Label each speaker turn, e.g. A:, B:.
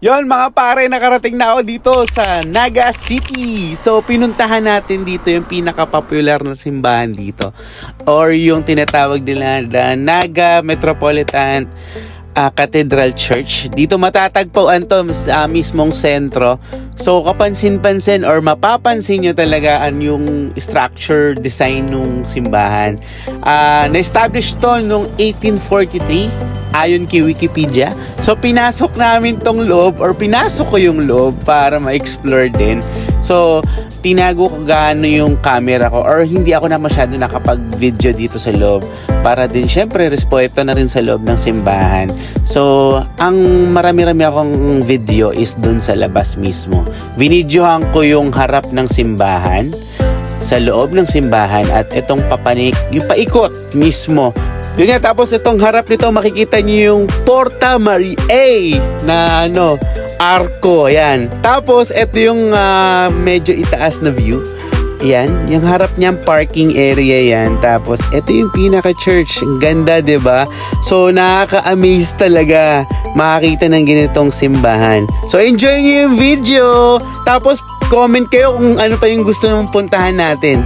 A: Yon mga pare, nakarating na ako dito sa Naga City. So pinuntahan natin dito yung pinaka-popular na simbahan dito, or yung tinatawag nila na Naga Metropolitan Cathedral Church. Dito matatagpuan to sa mismong sentro. So kapansin-pansin or mapapansin nyo talaga yung structure design nung simbahan. Na-establish to noong 1843 ayon kay Wikipedia. So pinasok namin tong loob, or pinasok ko yung loob para ma-explore din. So tinago ko gaano yung camera ko, or hindi ako na masyado nakapag-video dito sa loob para din syempre respeto na rin sa loob ng simbahan. So ang marami-rami akong video is dun sa labas mismo. Binidyohan ko yung harap ng simbahan, sa loob ng simbahan, at itong papanik, yung paikot mismo. Yun nga, tapos itong harap nito makikita niyo yung Porta Mariae na arko, ayan. Tapos ito yung medyo itaas na view. Ayan, yung harap niyang parking area yan. Tapos ito yung pinaka-church. Ang ganda, 'di ba? So nakaka-amaze talaga makakita ng ganitong simbahan. So enjoy niyo yung video. Tapos comment kayo kung ano pa yung gusto mong puntahan natin.